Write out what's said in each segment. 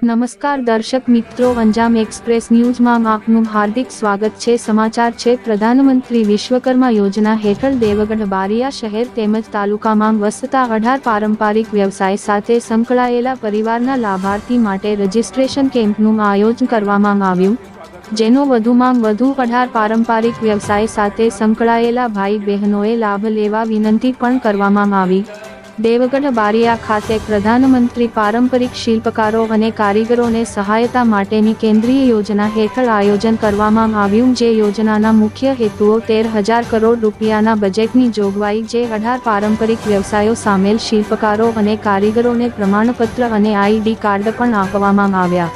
નમસ્કાર દર્શક મિત્રો, અંજામ એક્સપ્રેસ ન્યૂઝમાં આપનું હાર્દિક સ્વાગત છે। સમાચાર છે પ્રધાનમંત્રી વિશ્વકર્મા યોજના હેઠળ દેવગઢ બારિયા શહેર તેમજ તાલુકામાં વસતા 18 પારંપરિક વ્યવસાય સાથે સંકળાયેલા પરિવારના લાભાર્થી માટે રજીસ્ટ્રેશન કેમ્પનું આયોજન કરવામાં આવ્યું, જેનો વધુમાં વધુ 18 પારંપરિક વ્યવસાય સાથે સંકળાયેલા ભાઈ બહેનોએ લાભ લેવા વિનંતી પણ કરવામાં આવી। દેવગઢ બારિયા ખાતે પ્રધાનમંત્રી પારંપરિક શિલ્પકારો અને કારીગરોને સહાયતા માટેની કેન્દ્રીય યોજના હેઠળ આયોજન કરવામાં આવ્યું, જે યોજનાના મુખ્ય હેતુઓ 13,000 કરોડ રૂપિયાના બજેટની જોગવાઈ, જે 18 પારંપરિક વ્યવસાયો સામેલ શિલ્પકારો અને કારીગરોને પ્રમાણપત્ર અને ID કાર્ડ પણ આપવામાં આવ્યા।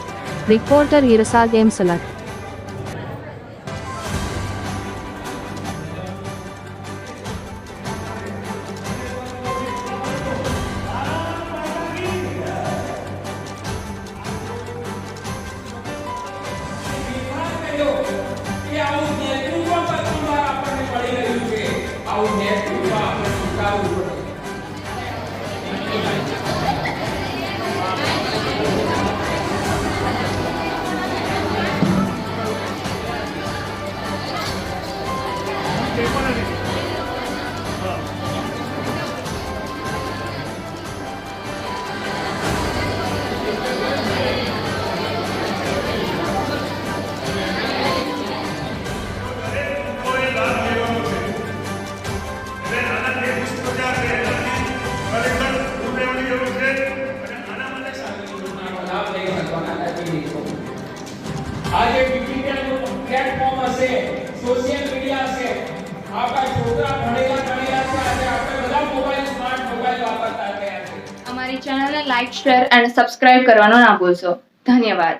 રિપોર્ટર ઇરશાદ એમ સલાટ। आज डिजिटल प्लेटफॉर्म हसे, सोशल मीडिया हसे, आपका छोकरा भणेला છે, આજે આપણે બધા મોબાઈલ સ્માર્ટ મોબાઈલ વાપરતા થયા છે। અમારી ચેનલને લાઈક, શેર અને સબસ્ક્રાઇબ કરવાનો ના ભૂલશો। ધન્યવાદ।